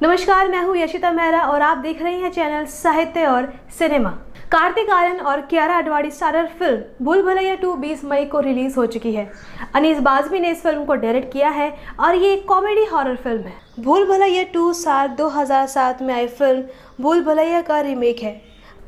नमस्कार, मैं हूँ यशिता मेहरा और आप देख रहे हैं चैनल साहित्य और सिनेमा। कार्तिक आर्यन और कियारा आडवाणी स्टारर फिल्म भूल भुलैया 2 20 मई को रिलीज हो चुकी है। अनीस बाज़मी ने इस फिल्म को डायरेक्ट किया है और ये एक कॉमेडी हॉरर फिल्म है। भूल भुलैया 2 साल 2007 में आई फिल्म भूल भुलैया का रीमेक है।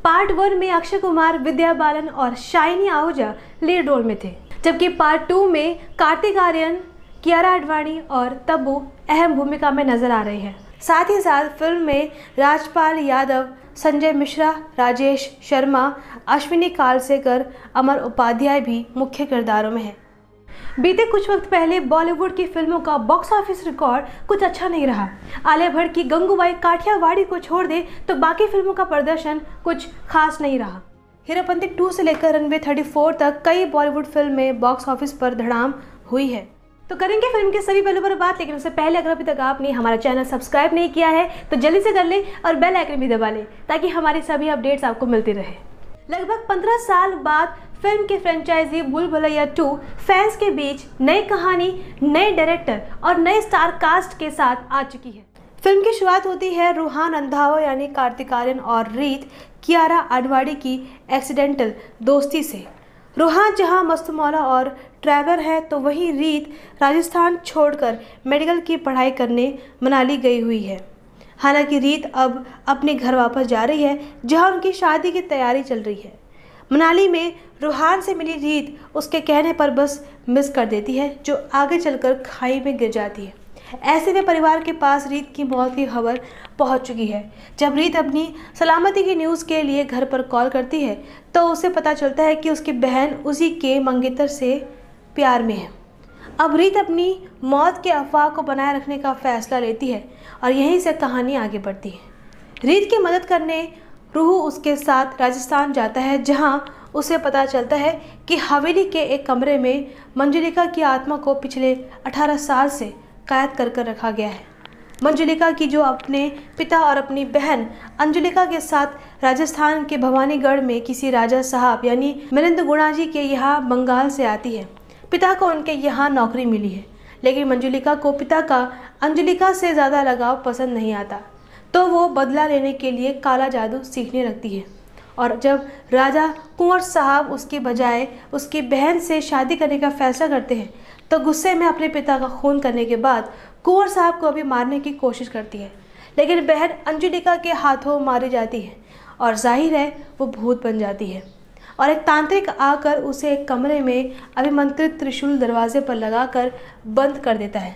पार्ट 1 में अक्षय कुमार, विद्या बालन और शाइनी आहूजा लीड रोल में थे, जबकि पार्ट 2 में कार्तिक आर्यन, कियारा आडवाणी और तब्बू अहम भूमिका में नजर आ रहे हैं। साथ ही साथ फिल्म में राजपाल यादव, संजय मिश्रा, राजेश शर्मा, अश्विनी कालसेकर, अमर उपाध्याय भी मुख्य किरदारों में हैं। बीते कुछ वक्त पहले बॉलीवुड की फिल्मों का बॉक्स ऑफिस रिकॉर्ड कुछ अच्छा नहीं रहा। आलिया भट्ट की गंगूबाई काठियावाड़ी को छोड़ दे तो बाकी फिल्मों का प्रदर्शन कुछ खास नहीं रहा। हीरोपंती 2 से लेकर रनवे 34 तक कई बॉलीवुड फिल्में बॉक्स ऑफिस पर धड़ाम हुई है। तो करेंगे फिल्म के सभी पहलुओं पर बात, लेकिन उससे पहले अगर अभी तक आपने हमारा चैनल सब्सक्राइब नहीं किया है तो जल्दी से कर लें और बेल आइकन भी दबा लें ताकि हमारी सभी अपडेट्स आपको मिलती रहे। लगभग 15 साल बाद फिल्म की फ्रेंचाइजी भूल भुलैया 2 फैंस के बीच नई कहानी, नए डायरेक्टर और नए स्टार कास्ट के साथ आ चुकी है। फिल्म की शुरुआत होती है रूहान रंधावा यानी कार्तिक आर्यन और रीत कियारा आडवाणी की एक्सीडेंटल दोस्ती से। रूहान जहां मस्तमौला और ट्रैवलर है तो वहीं रीत राजस्थान छोड़कर मेडिकल की पढ़ाई करने मनाली गई हुई है। हालांकि रीत अब अपने घर वापस जा रही है जहां उनकी शादी की तैयारी चल रही है। मनाली में रूहान से मिली रीत उसके कहने पर बस मिस कर देती है, जो आगे चलकर खाई में गिर जाती है। ऐसे में परिवार के पास रीत की मौत की खबर पहुंच चुकी है। जब रीत अपनी सलामती की न्यूज़ के लिए घर पर कॉल करती है तो उसे पता चलता है कि उसकी बहन उसी के मंगेतर से प्यार में है। अब रीत अपनी मौत के अफवाह को बनाए रखने का फैसला लेती है और यहीं से कहानी आगे बढ़ती है। रीत की मदद करने रूहू उसके साथ राजस्थान जाता है, जहां उसे पता चलता है कि हवेली के एक कमरे में मंजुलिका की आत्मा को पिछले 18 साल से कैद कर रखा गया है। मंजुलिका की जो अपने पिता और अपनी बहन अंजुलिका के साथ राजस्थान के भवानीगढ़ में किसी राजा साहब यानी मिलिंद गुणा जी के यहाँ बंगाल से आती है। पिता को उनके यहाँ नौकरी मिली है, लेकिन मंजुलिका को पिता का अंजुलिका से ज़्यादा लगाव पसंद नहीं आता, तो वो बदला लेने के लिए काला जादू सीखने लगती है। और जब राजा कुंवर साहब उसके बजाय उसकी बहन से शादी करने का फैसला करते हैं तो गुस्से में अपने पिता का खून करने के बाद कुंवर साहब को भी मारने की कोशिश करती है, लेकिन बहन अंजुलिका के हाथों मारी जाती है और जाहिर है वो भूत बन जाती है और एक तांत्रिक आकर उसे एक कमरे में अभिमंत्रित त्रिशूल दरवाजे पर लगाकर बंद कर देता है।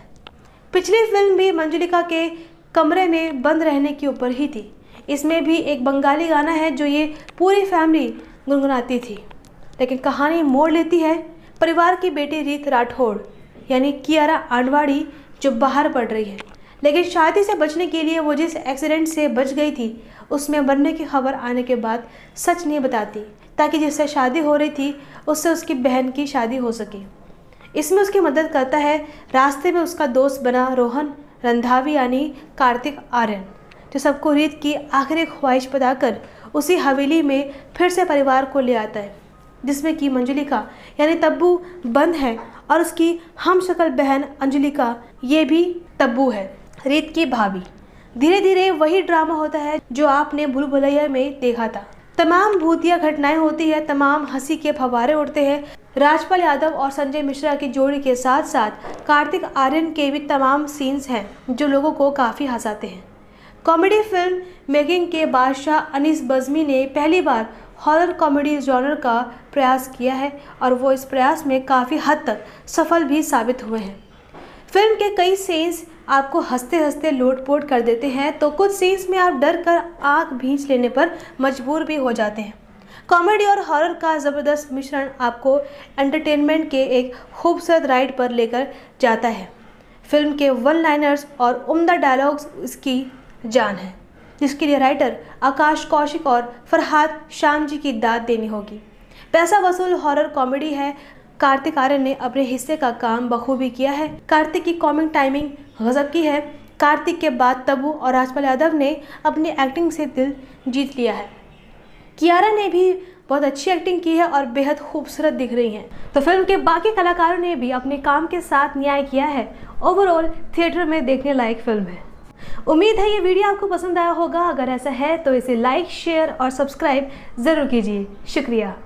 पिछली फिल्म भी मंजुलिका के कमरे में बंद रहने के ऊपर ही थी। इसमें भी एक बंगाली गाना है जो ये पूरी फैमिली गुनगुनाती थी, लेकिन कहानी मोड़ लेती है परिवार की बेटी रीत राठौड़ यानी कियारा आडवाणी जो बाहर पड़ रही है, लेकिन शादी से बचने के लिए वो जिस एक्सीडेंट से बच गई थी उसमें मरने की खबर आने के बाद सच नहीं बताती, ताकि जिससे शादी हो रही थी उससे उसकी बहन की शादी हो सके। इसमें उसकी मदद करता है रास्ते में उसका दोस्त बना रोहन रंधावी यानी कार्तिक आर्यन, जो सबको रीत की आखिरी ख्वाहिश बताकर उसी हवेली में फिर से परिवार को ले आता है, जिसमें कि मंजुलिका यानी तब्बू बंद है और उसकी हमशक्ल बहन अंजुलिका ये भी तब्बू है, रीत की भाभी। धीरे धीरे वही ड्रामा होता है जो आपने भूल भुलैया में देखा था। तमाम भूतिया घटनाएं होती है, तमाम हंसी के फव्वारे उड़ते हैं। राजपाल यादव और संजय मिश्रा की जोड़ी के साथ साथ कार्तिक आर्यन के भी तमाम सीन्स हैं जो लोगों को काफ़ी हंसाते हैं। कॉमेडी फिल्म मेकिंग के बादशाह अनीस बाज़मी ने पहली बार हॉरर कॉमेडी जॉनर का प्रयास किया है और वो इस प्रयास में काफ़ी हद तक सफल भी साबित हुए हैं। फिल्म के कई सीन्स आपको हंसते हंसते लोटपोट कर देते हैं, तो कुछ सीन्स में आप डर कर आँख भींच लेने पर मजबूर भी हो जाते हैं। कॉमेडी और हॉरर का ज़बरदस्त मिश्रण आपको एंटरटेनमेंट के एक खूबसूरत राइड पर लेकर जाता है। फिल्म के वन लाइनर्स और उम्दा डायलॉग्स इसकी जान है, जिसके लिए राइटर आकाश कौशिक और फरहाद शाम जी की दाद देनी होगी। पैसा वसूल हॉरर कॉमेडी है। कार्तिक आर्यन ने अपने हिस्से का काम बखूबी किया है। कार्तिक की कॉमिक टाइमिंग गजब की है। कार्तिक के बाद तब्बू और राजपाल यादव ने अपनी एक्टिंग से दिल जीत लिया है। कियारा ने भी बहुत अच्छी एक्टिंग की है और बेहद खूबसूरत दिख रही हैं। तो फिल्म के बाकी कलाकारों ने भी अपने काम के साथ न्याय किया है। ओवरऑल थिएटर में देखने लायक फिल्म है। उम्मीद है ये वीडियो आपको पसंद आया होगा। अगर ऐसा है तो इसे लाइक, शेयर और सब्सक्राइब ज़रूर कीजिए। शुक्रिया।